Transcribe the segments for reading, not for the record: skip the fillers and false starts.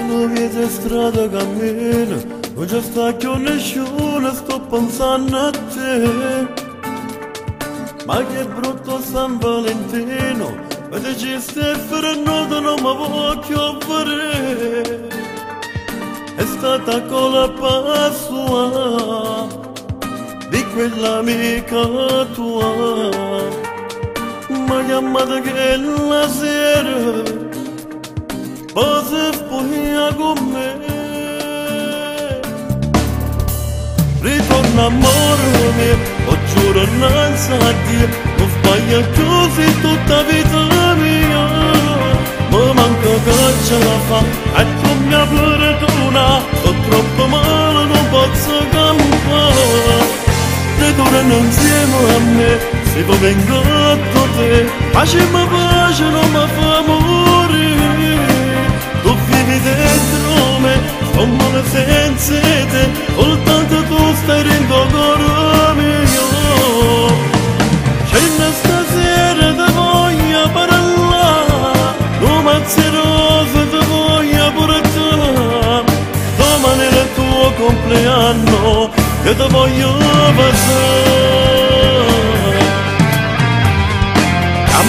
Quando vedi strada cammina, non c'è sta più nessuno, sto pensando a te. Ma che brutto San Valentino, vedi ci stai fermando, non mi voglio vedere. È stata colpa sua, di quell'amica tua, ma chiamata che la sera poi spoglia con me. Ritorna amore mio, ho giuro innanzi a Dio, non sbaglio così tutta vita mia. Ma manca che ce la fa, e tu mi perdona, sto troppo male, non posso campare. Ritorna insieme a me, se poi vengo da te, facciamo pace, non mi fa morire. Tu vivi dentro me, sto male senza te, soltanto tu stai dentro cuore mio. Scende stasera ti voglio parlare, romanzi rose ti voglio portare. Domani è il tuo compleanno, che ti voglio passare.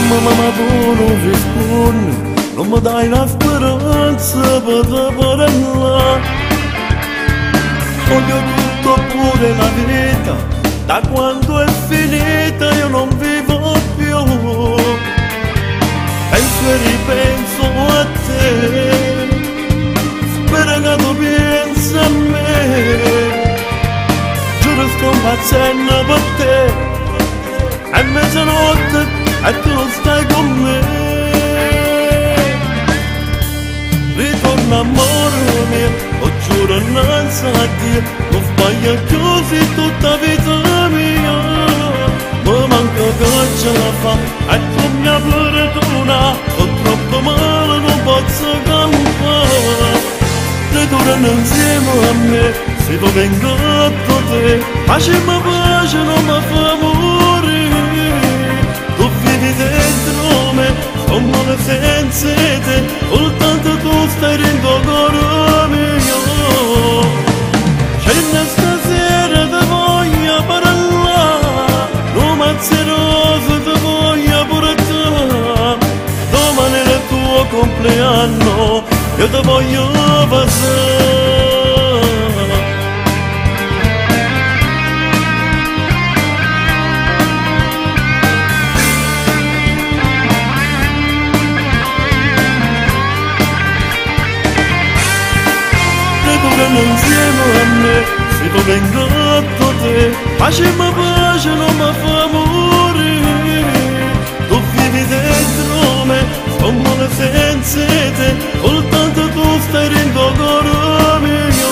Mamma tu non rispondi, non mi dai la speranza per te parlare. Voglio tutto pure la vita, da quando è finita io non vivo più. Penso e ripenso a te, spero che tu pensi a me. Giuro sto impazzendo per te, è mezzanotte e tu non stai con me. Ritorna amore mio, ho giuro innanzi a Dio, non sbaglio così tutta vita mia. Ma manca che ce la fa, e tu mi perdona, sto troppo male, non posso campare. Ritorna insieme a me, se poi vengo da te, facciamo pace, non mi fa morire. Tu vivi dentro me, sto male senza te, soltanto tu stai dentro cuore mio. Scende stasera ti voglio parlare, romanzi rose ti voglio portare. Domani è il tuo compleanno, io ti voglio passare. Insieme a me, se poi vengo da te, facciamo pace, non mi fa morire. Tu vivi dentro me, sto male senza te, soltanto tu stai dentro cuore mio.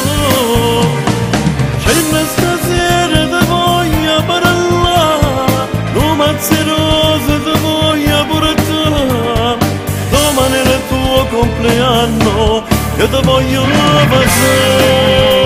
Scende stasera ti voglio parlare, romanzi rose ti voglio portare. Domani è il tuo compleanno, io ti voglio passare.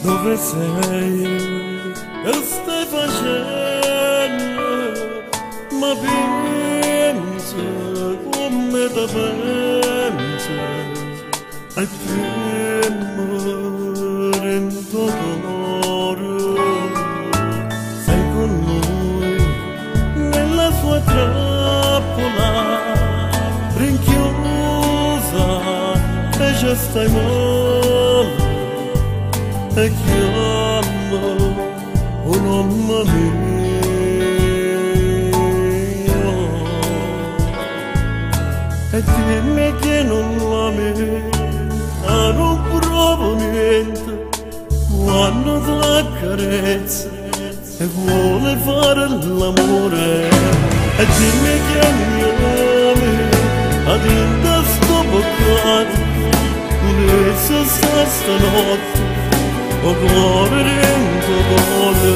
Dove sei? Che stai facendo? Ma pensa come te pensa, e tremare in tuo cuore. Sei con lui nella sua trappola, rinchiusa e già stai male. E chiamo un uomo mio, e dimmi che non l'ami, ma non provo niente quando ti accarezza e vuole fare l'amore e dimmi che mi ami ad in sto boccato pulizia stanotte o cuore dentro cuore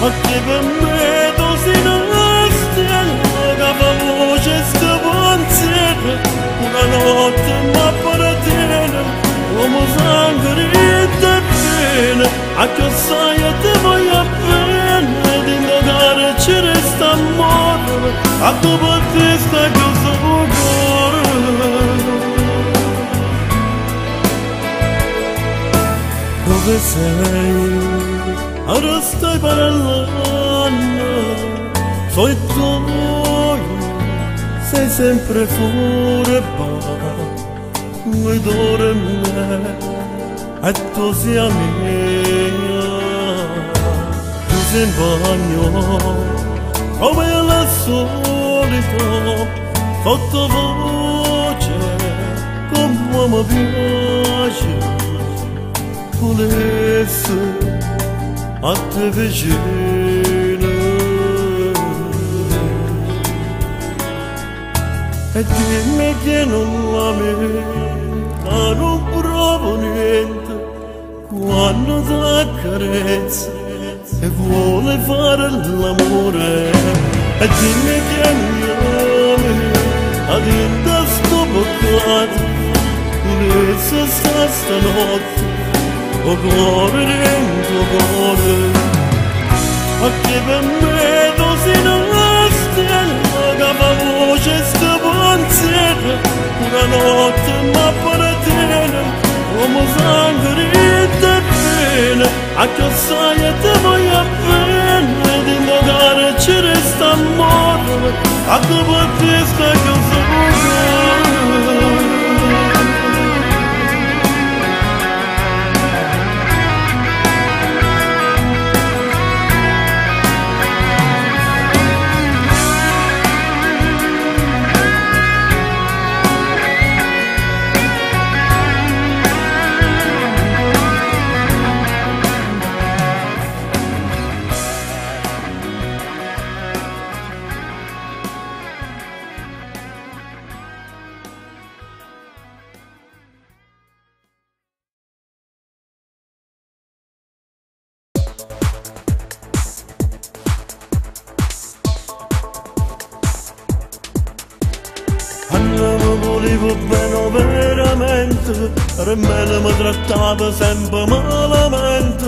ma che per me tu sei una stella che fa voce sta pensiero una notte ma paratena come sangue di bene a che sai e te voglio bene di indagare ci resta amore a tu battista che so cuore dove sei? Ora stai parlando so tu sei sempre fuori vuoi dormire e tu sia mia tu sei in bagno come al solito sottovoce come mi piace volessi a te vicino e dimmi che non l'ami ma non provo niente quando ti accarezza e vuole fare l'amore e dimmi che mi ami ad in sto boccato pulizia stanotte o cuore dentro cuore ma che per me tu sei una stella che fa voce sta pensiero una notte ma paratena come sangue di bene a che sai e te voglio bene di indagare ci resta amore a tu battista che so cuore volevo bene veramente, per me mi trattava sempre malamente,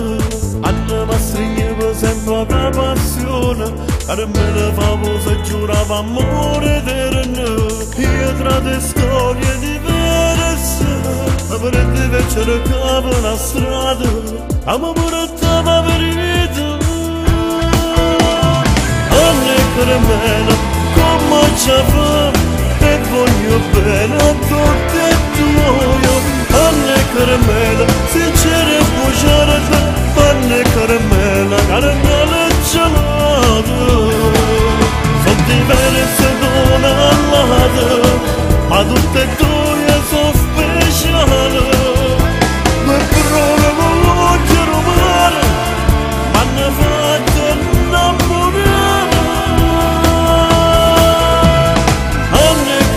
Anna mi stringeva sempre per passione, per me famosa giurava amore eterno, io tra le storie diverse, per te cercavo una strada, a me portava verità, Anna e caramella, come ci fa? E voglio bene a tutti e due Anna e caramella, sincera e bugiarda Anna e caramella, caramella gelata sono diverse d'una all'altra ma tutte e due sono speciali due parole con l'occhio romano m'hanno fatto innamorare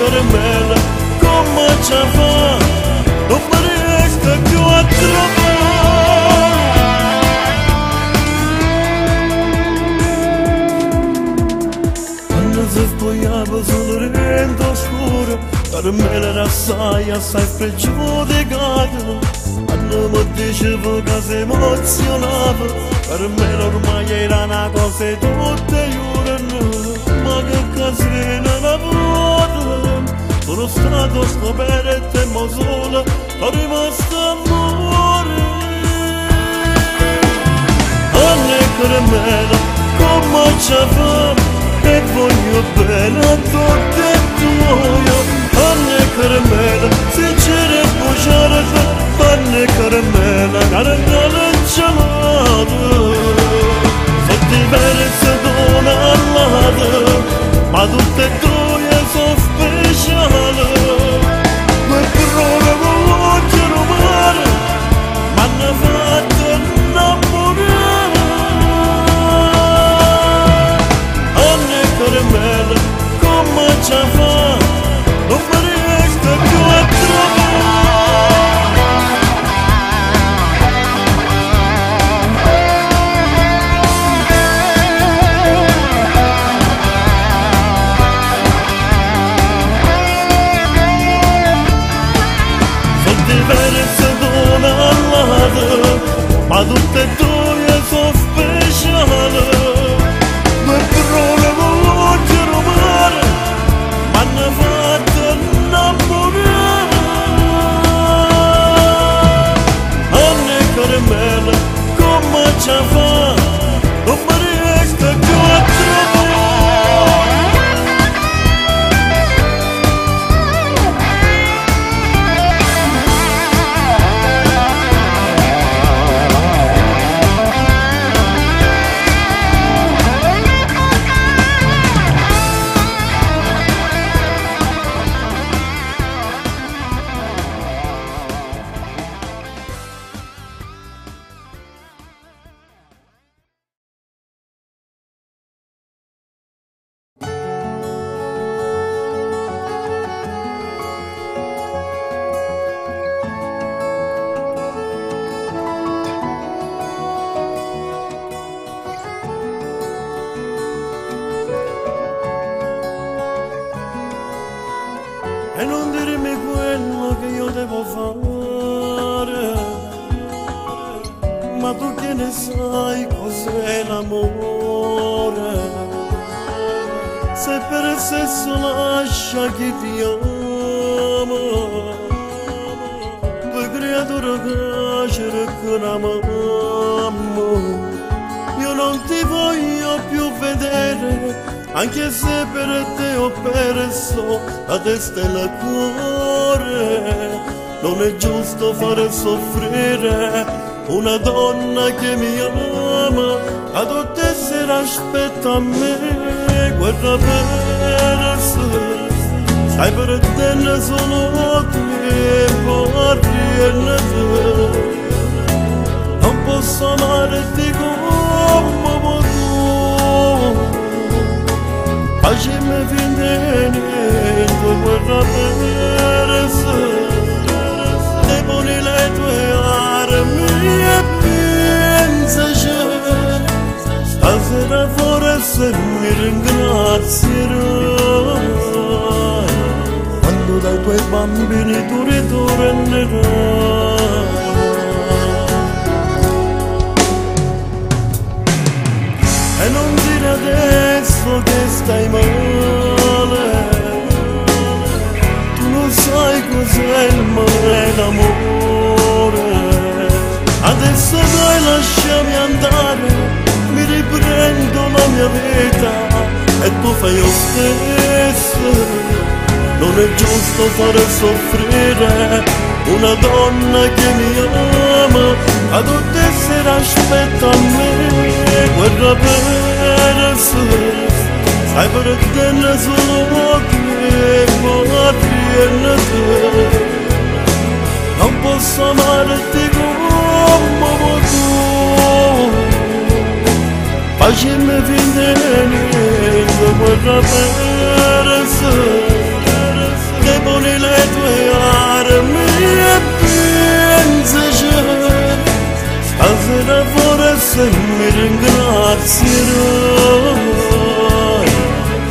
caramella, come ci fa? Non mi riesco più a trovare. Quando si spogliava sul rento scuro, caramella era assai spregiudicata. Quando mi diceva che si emozionava, caramella ormai era una cosa tutte giorno. Ma che casino la vuota sono stato scoperto e mo solo ho rimasto amore Anna e caramella come ci fa e voglio bene a tutti e due Anna e caramella sincera e bugiarda Anna e caramella caramella gelata sono diverse d'una all'altra ma tutte e due sono speciali due parole con l'occhio romano m'hanno fatto innamorare ma tutte e due sono speciali. Due parole voce romane, ma ne fatto innamorare. Anne caramelle, come ci fa? Non mi riesco più a trovare. E non dirmi quello che io devo fare, ma tu che ne sai cos'è l'amore? Se per il sesso lascia chi ti ama, due creature cacere con la mamma, io non ti voglio più vedere. Anche se per te ho perso la testa e il cuore, non è giusto fare soffrire una donna che mi ama, a tutte sere aspetta a me, guarda persa, sai per te ne sono tempo e non posso amarti come tu. Facciami finire niente, guarda persa, te poni le tue armi e pensaci, stasera forse mi ringrazierai, quando dai tuoi bambini tu ritornerai. E non dire adesso che stai male, tu non sai cos'è il male d'amore. Adesso dai lasciami andare, mi riprendo la mia vita e tu fai lo stesso. Non è giusto fare soffrire una donna che mi ama, a tutte sere aspetta a me, guarda persa, sai per te ne sono tempo e non posso amarti come tu. Facciami finire niente, guarda persa, che poni le tue armi e pensaci, stasera forse mi ringrazierai,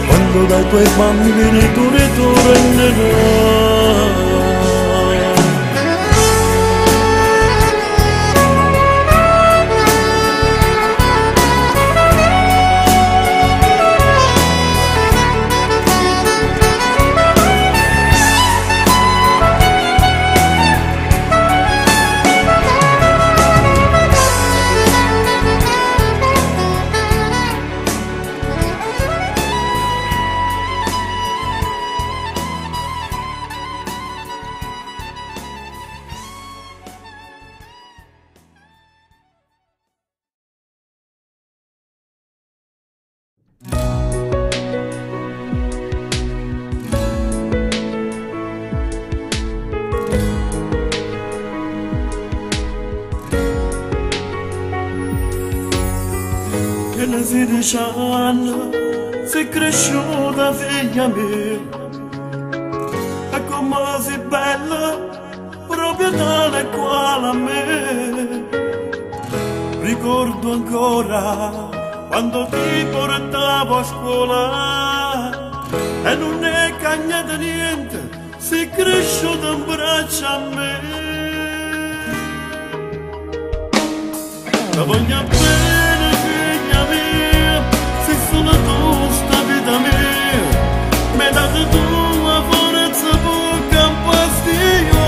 quando dai tuoi bambini tu ritornerai. Che ne 16 anni sei cresciuta figlia mia, e come sei bella proprio tale quale a me. Ricordo ancora quando ti portavo a scuola e non è cagnata niente, sei cresciuta in braccio a me. la voglio bene figlia mia, se solo tu sta vita mia, mi date tu la forza per campasti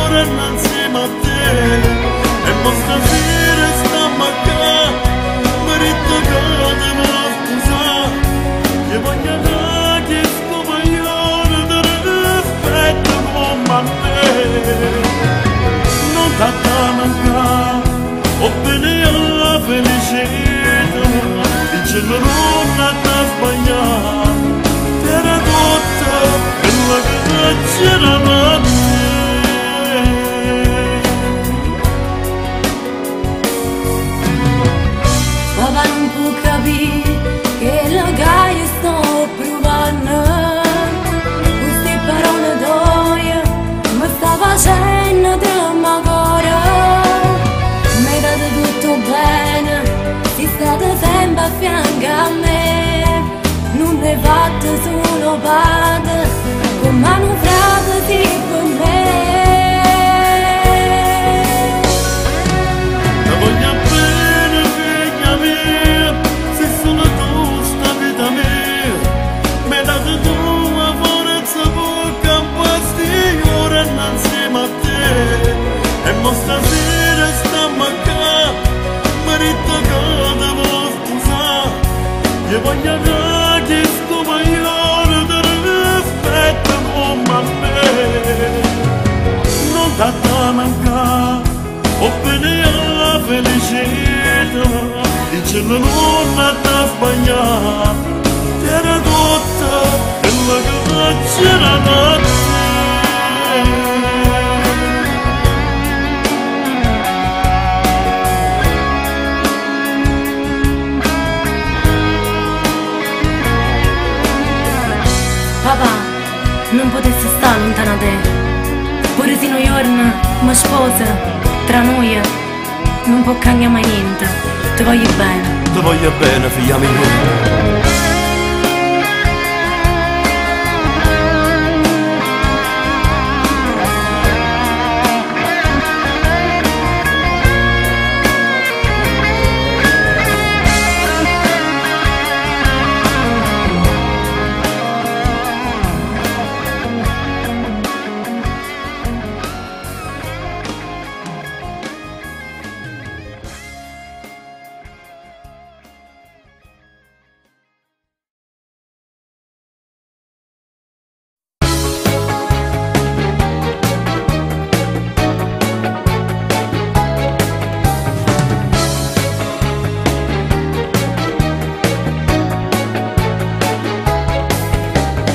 ora insieme a te, e mo stasera stiamo qua, merito che devo scusare, che voglio che sto maglione di rispetto come a me, non t'ha mancato. Ho bene alla felicità, il cielo non ha sbagliato, era tutta quella che c'era da me. Papà non può capire che la gaia sto provando, queste parole d'oia mi sta facendo tremare. Bene, sei stata sempre a fianco a me, non ne fatto solo parte, come un frate tipo me. La voglio bene figlia mia, se solo tu sta vita mia, mi date tu la forza per campasti ora insieme a te, e mo stasera stiamo a marito che devo scusare, io voglio che sto maglione di rispetto come a me, non t'ha mancato, ho bene alla felicità, il cielo non ha sbagliato, era tutta quella che c'era da te. Papà, non potessi stare lontano da te, pure se un giorno mi sposa, tra noi non può cambiare mai niente, ti voglio bene. Ti voglio bene, figlia mia.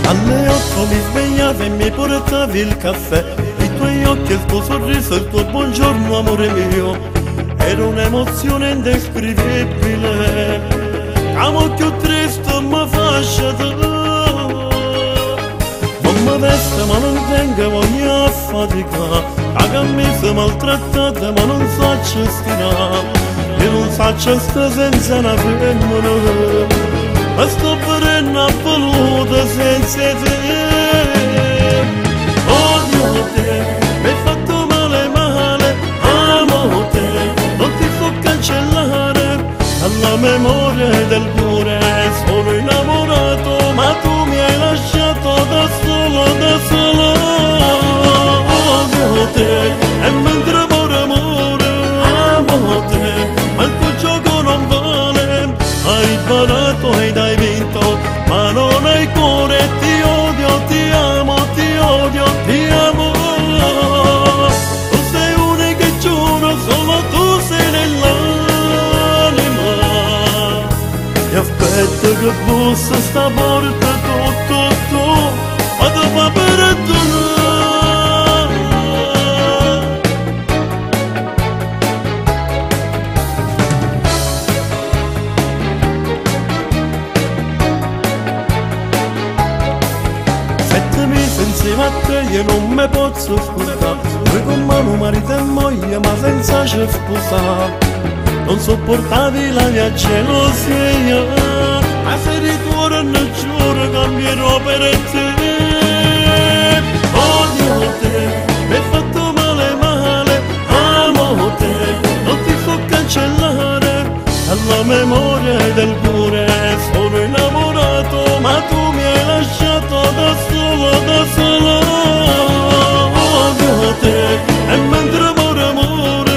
Alle 8 mi svegliavi e mi portavi il caffè, i tuoi occhi, il tuo sorriso, il tuo buongiorno amore mio, era un'emozione indescrivibile, amo più triste mi fascia te, non mi veste ma non tengo voglia a fatica, la camisa maltrattata ma non so stirare, io non so stare senza una femmina. Ma sto perenne voluta senza te, odio te, mi hai fatto male male, amo te, non ti so cancellare, dalla memoria del cuore sono innamorato, ma tu mi hai lasciato da solo, odio te, e mentre amore, amo te, ma il tuo gioco non vale, hai sbagliato ed hai vinto, ma non hai cuore, ti odio, ti amo, ti odio, ti amo. Tu sei unica e giuro, solo tu sei nell'anima. E aspetto che bussa sta porta, tu, ma ti fa perdonare. Insieme a te io non mi posso scusare, noi con mano marito e moglie ma senza ci sposare, non sopportavi la mia gelosia, ma se ritorno giuro cambierò per te, odio te, mi hai fatto male male, amo te, non ti so cancellare, alla memoria del cuore sono innamorato, ma tu mi hai lasciato da solo, da solo. Odio te, e mentre amore, amore,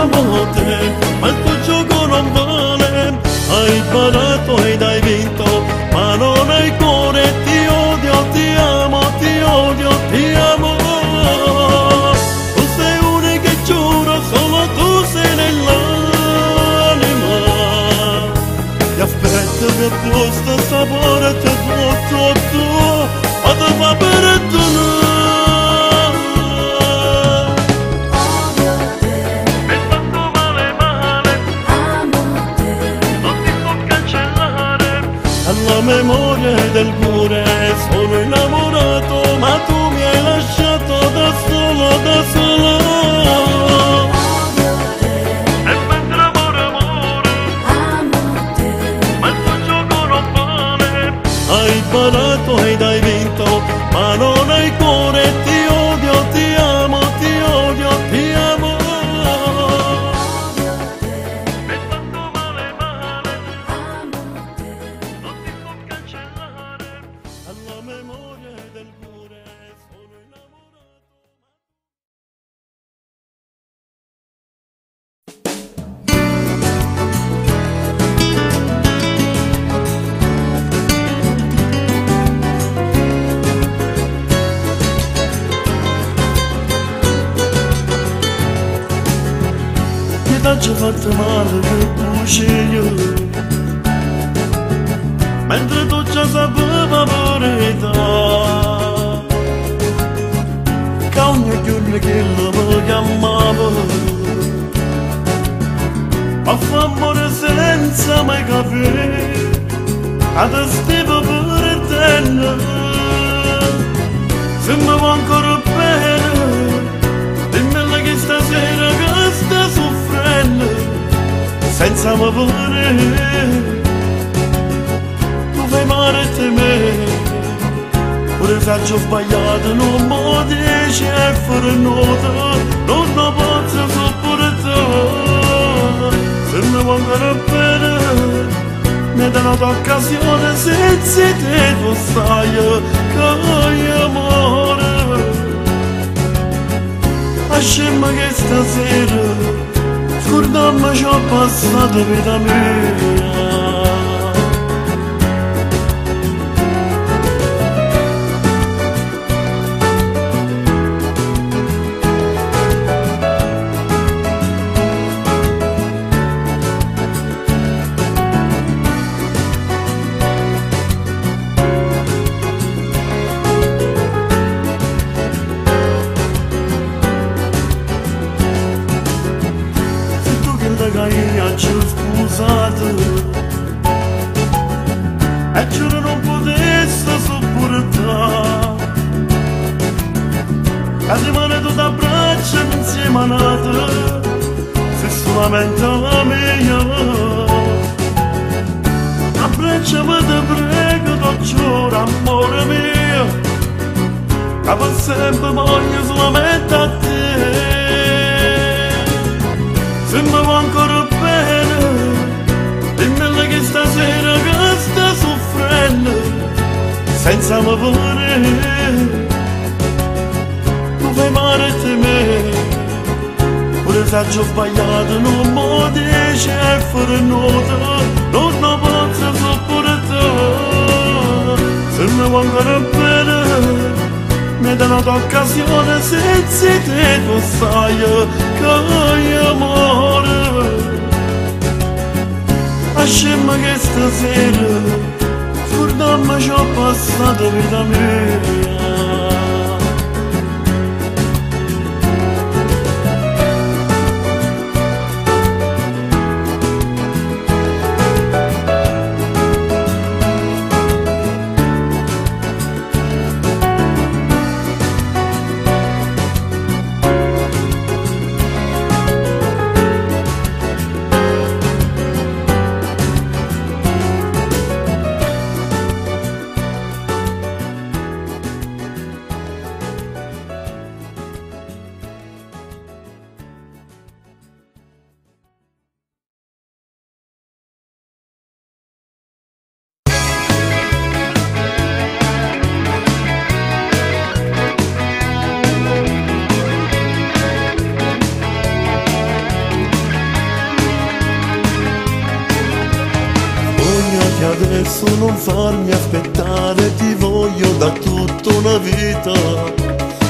amo te, ma il tuo gioco non vale. Hai barato ed hai vinto, ma non hai cuore. Ti odio, ti amo, ti odio, ti amo. Tu sei unica e giuro, solo tu sei nell'anima. Ti aspetto che questo sapore ti tutto, ma ti fa perdonare. Alla memoria del cuore sono innamorato, ma tu mi hai lasciato da solo, da solo. E mentre amore, amore, amo te, ma il tuo gioco non vale. Hai barato ed hai vinto, ma non hai cuore. Ti odio, ti amo, ti odio, ti amo. Alla memoria del cuore sono innamorato. Mi t'ho fatto male che cuci io, mentre tu già sapevi la verità, che ogni giorno che mi chiamava a fa amore senza mai capire, a te stivo perdendo. Se mi va ancora bene, dimmelo che stasera che sta soffrendo, senza mi vedere. Fai male a me, pure se ho sbagliato non mi dici e fare nota, non lo posso sopportare. Se mi vuoi ancora bene, mi dai un'occasione, senza te tu sai che è amore. Lasciami che stasera scordammi ciò passato vita mia. Ci ho scusato e giuro non potessi sopportare che rimane tutta a braccia insieme a nata, se solamente la mia. Abbracciami te prego, ti giuro amore mio, che per sempre voglio solamente a te. Se mi va ancora bene, dimmelo che stasera che sta soffrendo, senza mi vedere. Tu fai male a me, pure se ho sbagliato non mi dici e fare nota, non lo posso sopportare. Se mi va ancora bene, mi dai un'occasione, senza te tu sai che è amore. Lasciami che stasera scordammi ciò passato vita mia. Sogna che adesso non farmi aspettare, ti voglio da tutta una vita.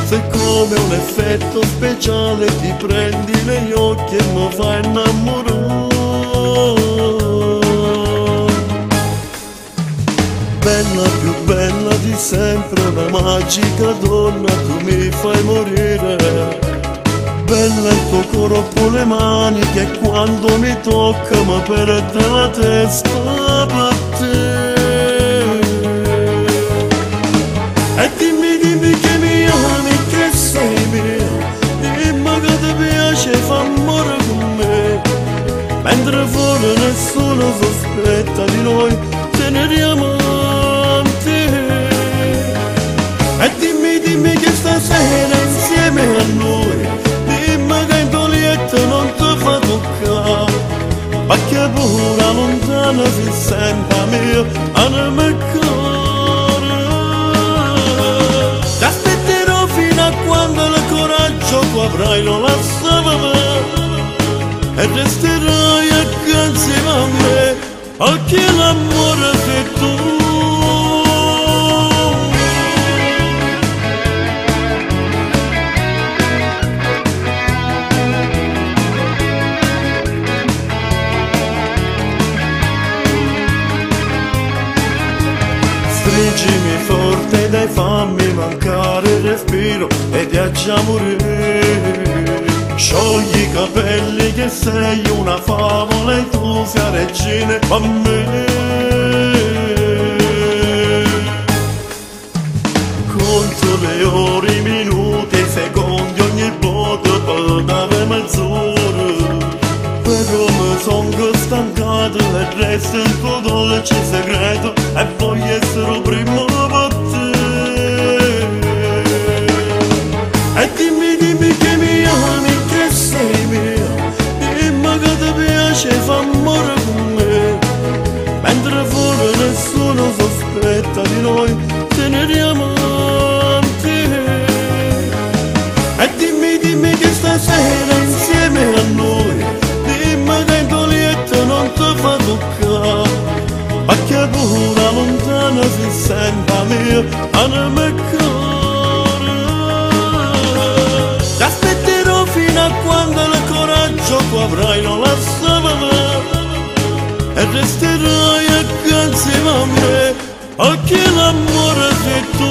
Sei come un effetto speciale, ti prendi negli occhi e mi fai innamorare. Bella, più bella di sempre, una magica donna, tu mi fai morire. Bella il tuo corpo, le mani che quando mi tocca mi perde la testa per te. E dimmi che mi ami, che sei mia, dimmi che ti piace, fa amore con me. Mentre fuori nessuno sospetta di noi, teneriamo avanti. E dimmi che stasera insieme a noi, dimmi che in Tolietta non ti fa toccare, ma che pure lontana si senta mia anima e cuore. Ti aspetterò fino a quando il coraggio tu avrai, non la sapere, e resterai accanto a me, perché l'amore sei tu. Stringimi forte dai, fammi mancare il respiro e viaggia morire. Sciogli i capelli che sei una favola e tu sia regina a me. Conto le ore, i minuti, i secondi, ogni volta per dare mezz'ora. Però mi sono stancato e resta il tuo dolce segreto e voglio essere prima per te. E dimmi che mi ami, che sei mia, dimmi che ti piace, fa amore con me. Mentre fuori nessuno sospetta di noi, teneriamo avanti. E dimmi che stasera insieme a noi, dimmi che in Tolietta non ti fa toccare, ma che pure lontana si senta mia anima e cuore. Ti aspetterò fino a quando il coraggio tu avrai, non la sapere, e resterai accanto a me, perché l'amore sei tu.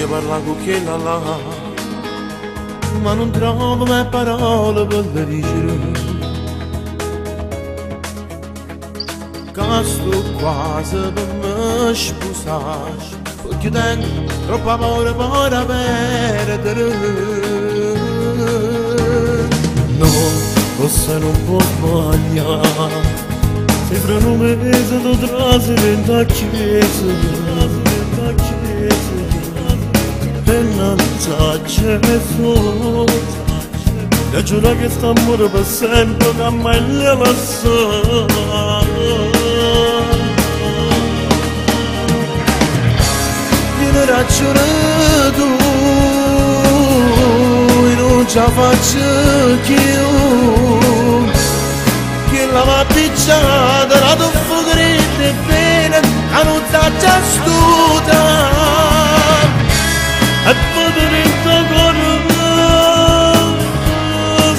Parla con quella là, ma non trovo mai parole per dire che sto quasi per me sposare, perché tengo troppo amore per perdere. No, forse non può sbagliare, sembra un mese tu traseri da chiesa, e non sa Gesù, e giura che sta amore per sempre che mai le lascia. Viene ragione tu, e non ce la faccio più, che la matticciata la tuffa grande e bene, a non sa già stuta. E poter intorno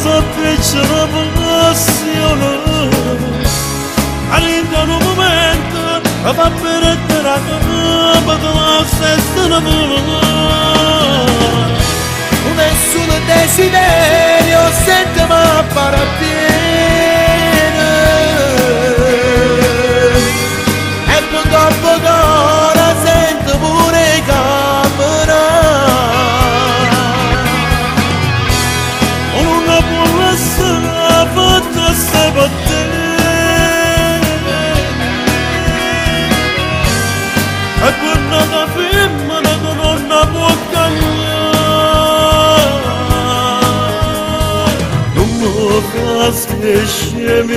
sapesce la passione, all'interno momento la fa per la capa della stessa natura. Nessun desiderio sente ma para pieno, e quando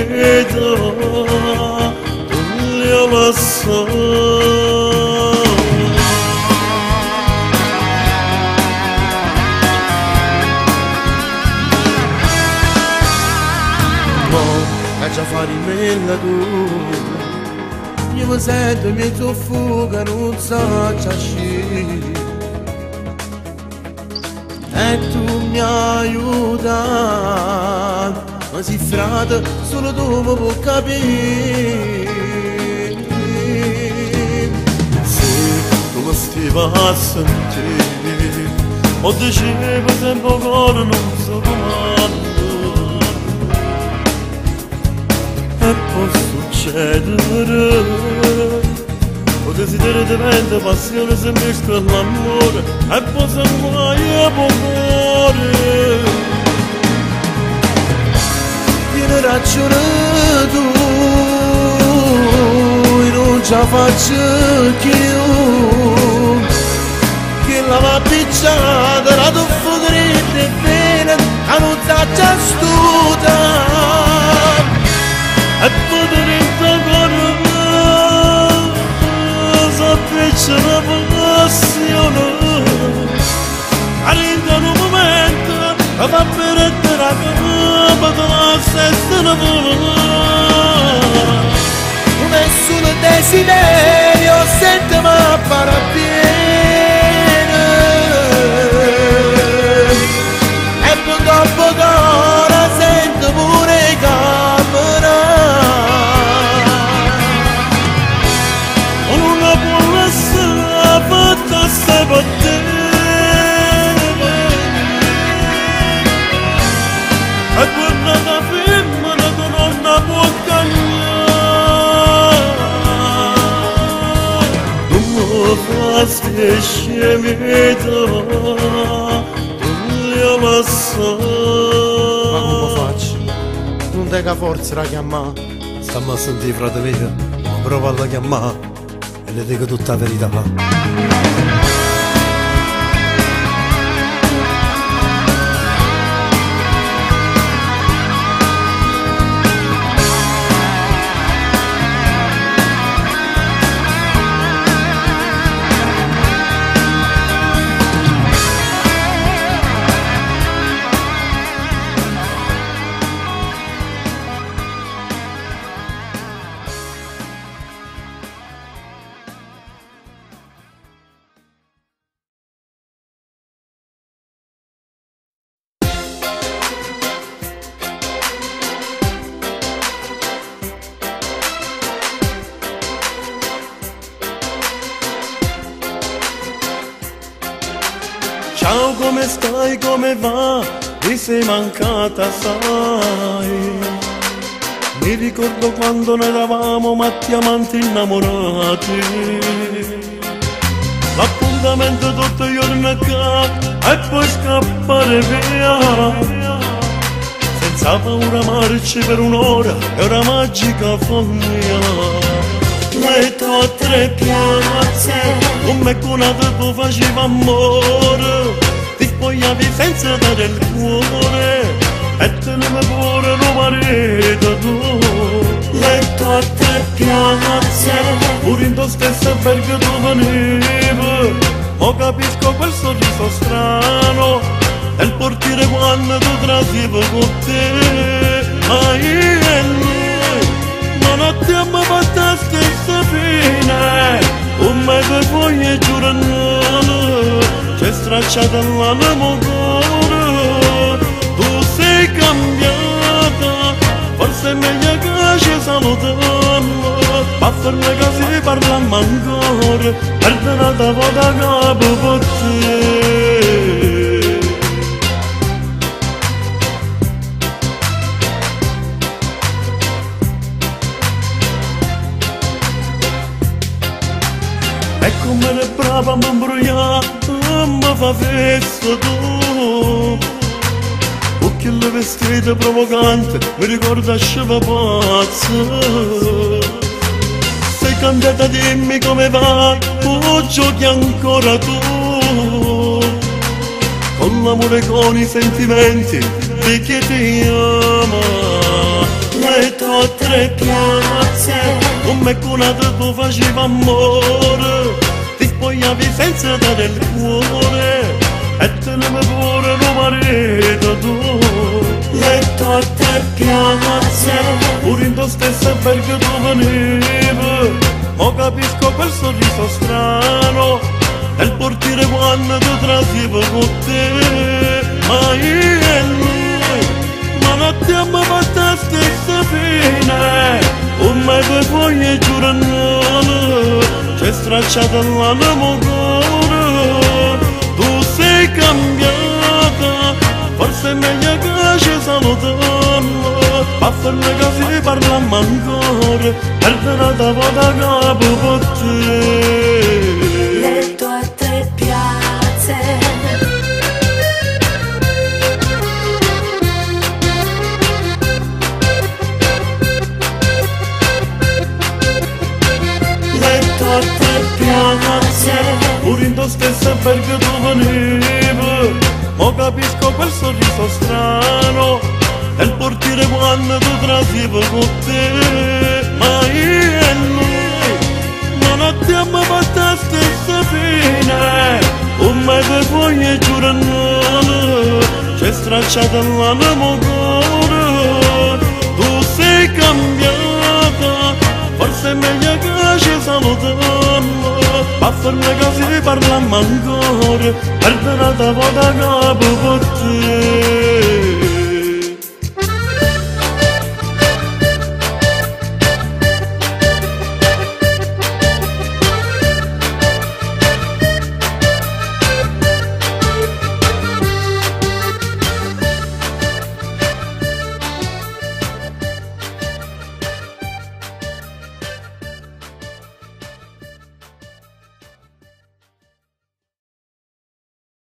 vita, io lo so. E già fare mella tu, io mi sento mi fuga, non so già sci. E tu mi aiuti, ma si frate, solo tu mi puoi capire. Se tu mi stiva a sentire, ho deciso tempo ancora non so com'è. E può succedere, o desiderio diventa passione se mescola all'amore, e poi se muoio può muore. Tieni ragione tu, io non ce la faccio più, che la va picciata, la tuffa dritta e bene, a non sa già stuta. E potremmo ancora sapere la passione, arriva un momento che fa perdere la capa della stessa nessun desiderio sente ma parapiene, e poi dopo ora sento pure camera. E guardata femmina che non la può cagnare, non mi fa ste scemità, io lo so. Ma come faccio? Non tengo forza da chiamare. Stiamo a sentire frate mio, ma prova a chiamare e le dico tutta la verità. Ciao, come stai, come va? Mi sei mancata, sai. Mi ricordo quando noi eravamo matti amanti innamorati. L'appuntamento tutto il giorno qua e poi scappare via. Senza paura marci per un'ora, è una magica follia. Letto a tre piazze, come con una tu faceva amore, ti spogliavi senza dare il cuore, e te ne mi pure lo marito tu. Letto a tre piazze, pure in tuo stesso albergo tu venivi, mo capisco quel sorriso strano, del portiere quando tu trasivo con te, ma io e lui non abbiamo fatto la stessa fine, un mese poi è giornale, c'è stracciata l'animo cuore, tu sei cambiata, forse è meglio che ci salutiamo, ma ferma che si parliamo ancora, perdonata volta capo per te. E come eri brava a mi imbrogliare, mi fa festa tu. Occhielli vestiti provocanti, mi ricorda sceva pazza. Sei cambiata, dimmi come va, o giochi ancora tu. Con l'amore e con i sentimenti di chi ti ama. letto a tre piazze, come cunato tu faceva amore, ti spogliavi senza dare il cuore, e te ne mi pure lo marito tu. Letto a tre piazze, pure in tuo stesso albergo tu venivi, mo capisco quel sorriso strano, del portiere quando tu trasivo con te, ma io e lui, ma non abbiamo fatto la stessa fine, come per foglie giornali, c'è stracciata l'animo cuore, tu sei cambiata, forse è meglio che ci salutiamo, ma per me che si parliamo ancora, perdonata vada capo per te. Letto a tre piazze, letto a tre piazze, pure in tuo stesso albergo tu venivi, mo capisco quel sorriso strano, del portiere quando tu trasivo con te, ma io e lui, non abbiamo fatto la stessa fine, come per foglie giornali, c'è stracciata l'animo cuore, tu sei cambiata, forse è meglio che ci salutiamo, ma per me che si parliamo ancora, perdonata vada capo per te.